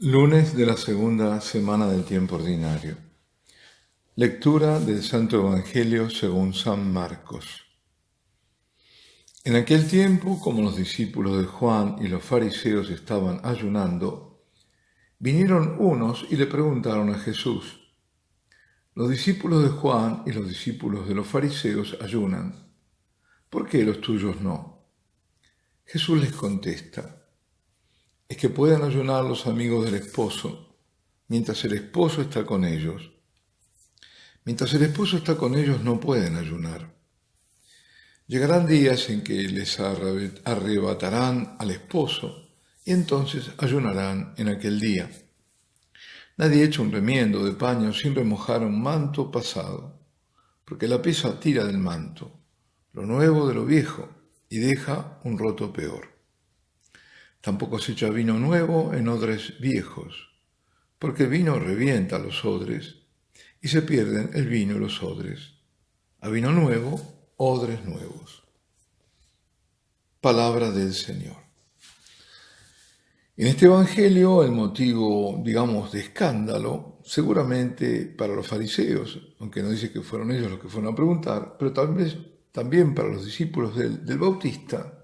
Lunes de la segunda semana del tiempo ordinario. Lectura del Santo Evangelio según San Marcos. En aquel tiempo, como los discípulos de Juan y los fariseos estaban ayunando, vinieron unos y le preguntaron a Jesús: los discípulos de Juan y los discípulos de los fariseos ayunan, ¿por qué los tuyos no? Jesús les contesta: es que pueden ayunar los amigos del esposo, mientras el esposo está con ellos. Mientras el esposo está con ellos no pueden ayunar. Llegarán días en que les arrebatarán al esposo y entonces ayunarán en aquel día. Nadie echa un remiendo de paño sin remojar un manto pasado, porque la pesa tira del manto, lo nuevo de lo viejo, y deja un roto peor. Tampoco se echa vino nuevo en odres viejos, porque el vino revienta los odres y se pierden el vino y los odres. A vino nuevo, odres nuevos. Palabra del Señor. En este Evangelio el motivo, de escándalo, seguramente para los fariseos, aunque no dice que fueron ellos los que fueron a preguntar, pero tal vez también para los discípulos del Bautista,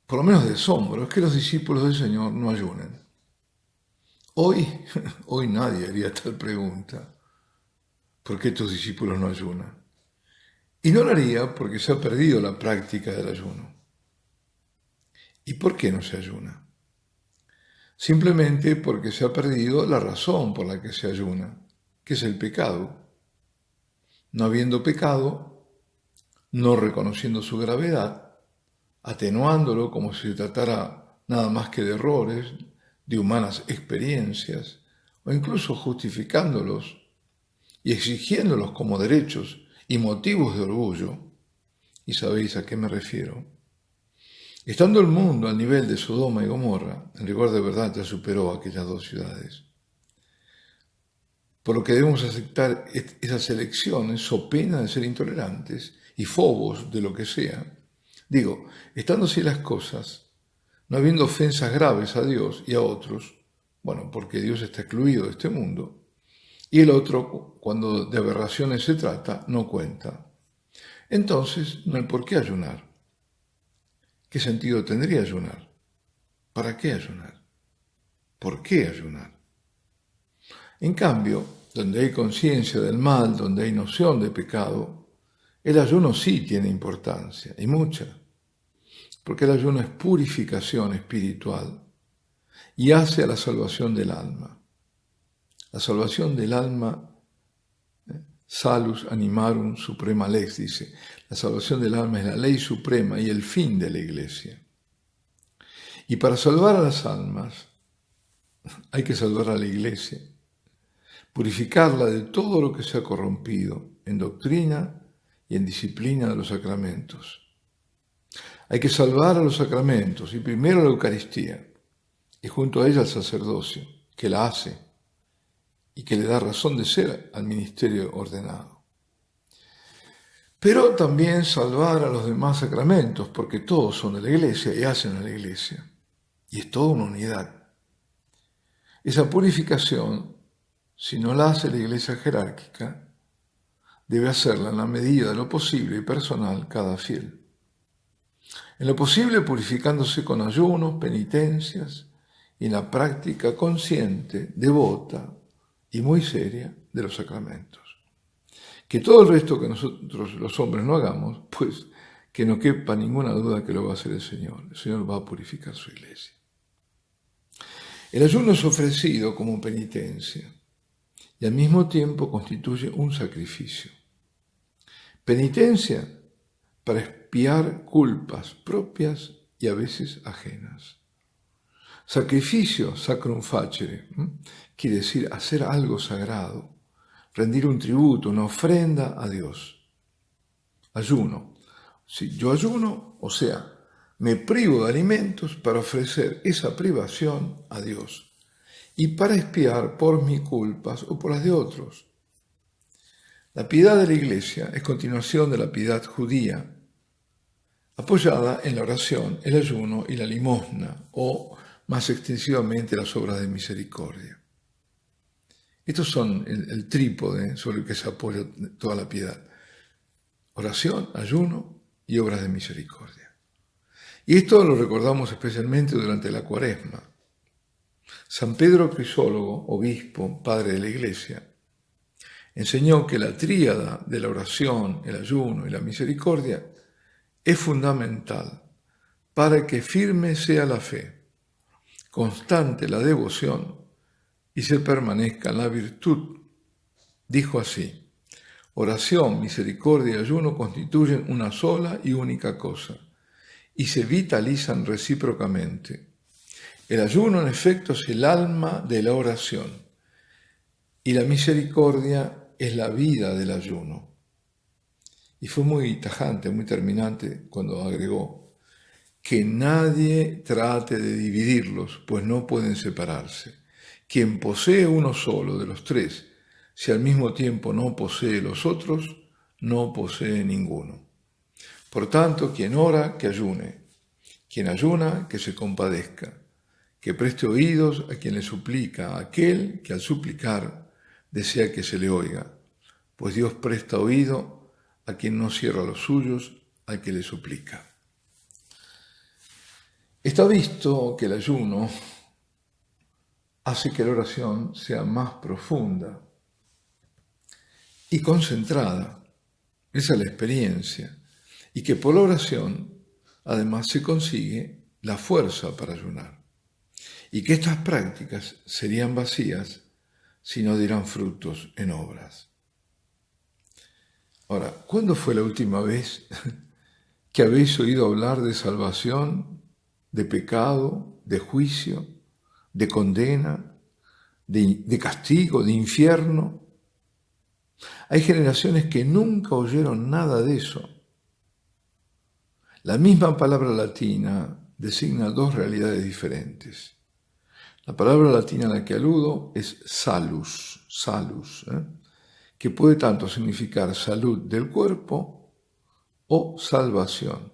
por lo menos de asombro, es que los discípulos del Señor no ayunen. Hoy nadie haría tal pregunta. ¿Por qué tus discípulos no ayunan? Y no lo haría porque se ha perdido la práctica del ayuno. ¿Y por qué no se ayuna? Simplemente porque se ha perdido la razón por la que se ayuna, que es el pecado. No habiendo pecado, no reconociendo su gravedad, atenuándolo como si se tratara nada más que de errores, de humanas experiencias, o incluso justificándolos y exigiéndolos como derechos y motivos de orgullo, y sabéis a qué me refiero. Estando el mundo al nivel de Sodoma y Gomorra, en rigor de verdad ya superó aquellas dos ciudades. Por lo que debemos aceptar esas elecciones so pena de ser intolerantes y fobos de lo que sea. Digo, estando así las cosas, no habiendo ofensas graves a Dios y a otros, porque Dios está excluido de este mundo, y el otro, cuando de aberraciones se trata, no cuenta. Entonces, no hay por qué ayunar. ¿Qué sentido tendría ayunar? ¿Para qué ayunar? ¿Por qué ayunar? En cambio, donde hay conciencia del mal, donde hay noción de pecado, el ayuno sí tiene importancia, y mucha, porque el ayuno es purificación espiritual y hace a la salvación del alma. La salvación del alma, salus animarum suprema lex, dice. La salvación del alma es la ley suprema y el fin de la Iglesia. Y para salvar a las almas hay que salvar a la Iglesia, purificarla de todo lo que se ha corrompido en doctrina y en disciplina de los sacramentos. Hay que salvar a los sacramentos y primero la Eucaristía y junto a ella el sacerdocio, que la hace y que le da razón de ser al ministerio ordenado. Pero también salvar a los demás sacramentos, porque todos son de la Iglesia y hacen a la Iglesia. Y es toda una unidad. Esa purificación, si no la hace la Iglesia jerárquica, debe hacerla en la medida de lo posible y personal cada fiel. En lo posible purificándose con ayunos, penitencias y en la práctica consciente, devota y muy seria de los sacramentos. Que todo el resto que nosotros los hombres no hagamos, pues que no quepa ninguna duda que lo va a hacer el Señor. El Señor va a purificar su Iglesia. El ayuno es ofrecido como penitencia y al mismo tiempo constituye un sacrificio. Penitencia para expiar culpas propias y a veces ajenas. Sacrificio, sacrum facere, quiere decir hacer algo sagrado, rendir un tributo, una ofrenda a Dios. Ayuno. Si yo ayuno, o sea, me privo de alimentos para ofrecer esa privación a Dios y para expiar por mis culpas o por las de otros. La piedad de la Iglesia es continuación de la piedad judía, apoyada en la oración, el ayuno y la limosna, o más extensivamente las obras de misericordia. Estos son el trípode sobre el que se apoya toda la piedad: oración, ayuno y obras de misericordia. Y esto lo recordamos especialmente durante la Cuaresma. San Pedro Crisólogo, obispo, padre de la Iglesia, enseñó que la tríada de la oración, el ayuno y la misericordia es fundamental para que firme sea la fe, constante la devoción y se permanezca en la virtud. Dijo así: oración, misericordia y ayuno constituyen una sola y única cosa y se vitalizan recíprocamente. El ayuno, en efecto, es el alma de la oración y la misericordia es la vida del ayuno. Y fue muy tajante, muy terminante cuando agregó: que nadie trate de dividirlos, pues no pueden separarse. Quien posee uno solo de los tres, si al mismo tiempo no posee los otros, no posee ninguno. Por tanto, quien ora, que ayune; quien ayuna, que se compadezca; que preste oídos a quien le suplica, a aquel que al suplicar desea que se le oiga, pues Dios presta oído a quien no cierra los suyos al que le suplica. Está visto que el ayuno hace que la oración sea más profunda y concentrada. Esa es la experiencia. Y que por la oración, además, se consigue la fuerza para ayunar. Y que estas prácticas serían vacías si no dieran frutos en obras. Ahora, ¿cuándo fue la última vez que habéis oído hablar de salvación, de pecado, de juicio, de condena, de castigo, de infierno? Hay generaciones que nunca oyeron nada de eso. La misma palabra latina designa dos realidades diferentes. La palabra latina a la que aludo es salus, que puede tanto significar salud del cuerpo o salvación,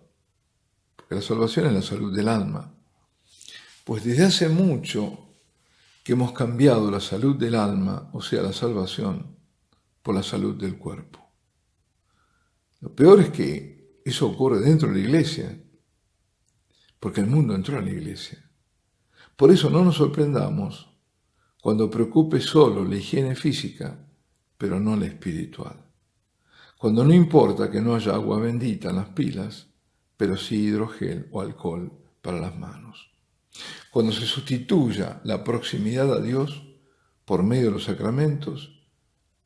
porque la salvación es la salud del alma. Pues desde hace mucho que hemos cambiado la salud del alma, o sea, la salvación, por la salud del cuerpo. Lo peor es que eso ocurre dentro de la iglesia, porque el mundo entró a la iglesia. Por eso no nos sorprendamos cuando preocupe solo la higiene física, pero no la espiritual. Cuando no importa que no haya agua bendita en las pilas, pero sí hidrogel o alcohol para las manos. Cuando se sustituya la proximidad a Dios por medio de los sacramentos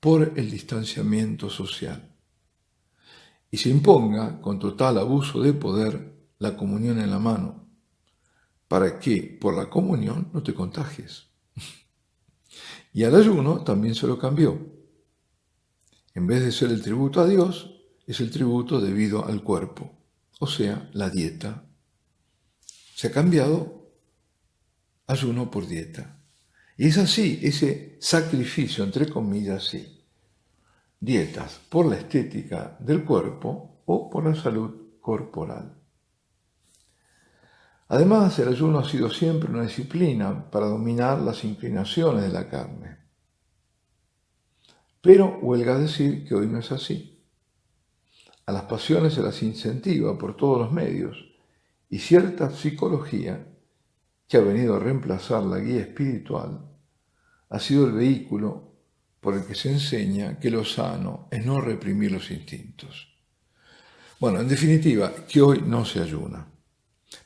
por el distanciamiento social. Y se imponga con total abuso de poder la comunión en la mano, para que por la comunión no te contagies. Y al ayuno también se lo cambió. En vez de ser el tributo a Dios, es el tributo debido al cuerpo, o sea, la dieta. Se ha cambiado ayuno por dieta. Y es así, ese sacrificio, entre comillas, sí. Dietas por la estética del cuerpo o por la salud corporal. Además, el ayuno ha sido siempre una disciplina para dominar las inclinaciones de la carne. Pero huelga decir que hoy no es así. A las pasiones se las incentiva por todos los medios y cierta psicología, que ha venido a reemplazar la guía espiritual, ha sido el vehículo por el que se enseña que lo sano es no reprimir los instintos. Bueno, en definitiva, que hoy no se ayuna.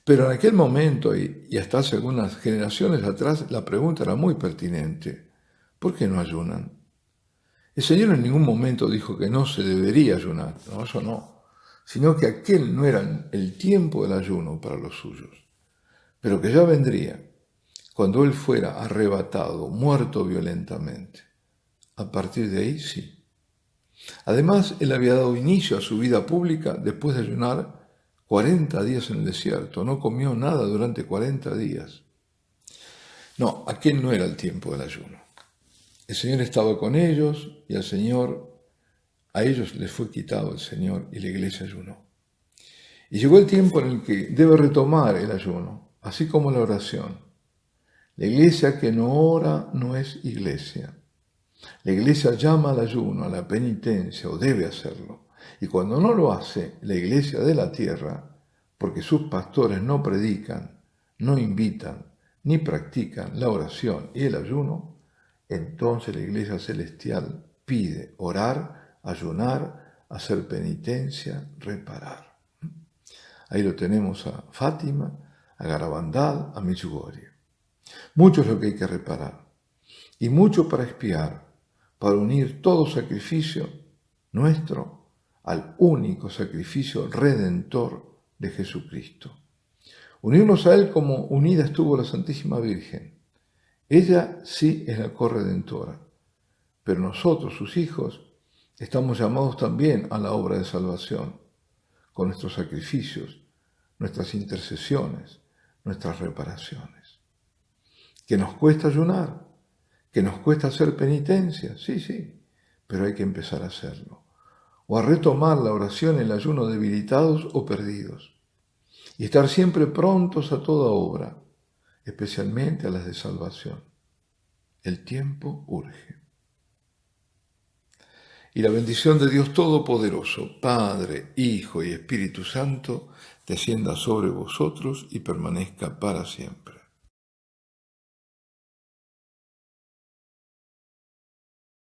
Pero en aquel momento, y hasta hace algunas generaciones atrás, la pregunta era muy pertinente. ¿Por qué no ayunan? El Señor en ningún momento dijo que no se debería ayunar, no, eso no, sino que aquel no era el tiempo del ayuno para los suyos, pero que ya vendría cuando Él fuera arrebatado, muerto violentamente. A partir de ahí, sí. Además, Él había dado inicio a su vida pública después de ayunar 40 días en el desierto. No comió nada durante 40 días. No, aquel no era el tiempo del ayuno. El Señor estaba con ellos y a ellos les fue quitado el Señor y la iglesia ayunó. Y llegó el tiempo en el que debe retomar el ayuno, así como la oración. La iglesia que no ora no es iglesia. La iglesia llama al ayuno, a la penitencia, o debe hacerlo. Y cuando no lo hace, la iglesia de la tierra, porque sus pastores no predican, no invitan, ni practican la oración y el ayuno, entonces la iglesia celestial pide orar, ayunar, hacer penitencia, reparar. Ahí lo tenemos a Fátima, a Garabandal, a Medjugorje. Mucho es lo que hay que reparar y mucho para expiar, para unir todo sacrificio nuestro al único sacrificio redentor de Jesucristo. Unirnos a Él como unida estuvo la Santísima Virgen. Ella sí es la corredentora, pero nosotros, sus hijos, estamos llamados también a la obra de salvación, con nuestros sacrificios, nuestras intercesiones, nuestras reparaciones. ¿Que nos cuesta ayunar? ¿Que nos cuesta hacer penitencia? Sí, pero hay que empezar a hacerlo. O a retomar la oración, el ayuno debilitados o perdidos. Y estar siempre prontos a toda obra, especialmente a las de salvación. El tiempo urge. Y la bendición de Dios Todopoderoso, Padre, Hijo y Espíritu Santo, descienda sobre vosotros y permanezca para siempre.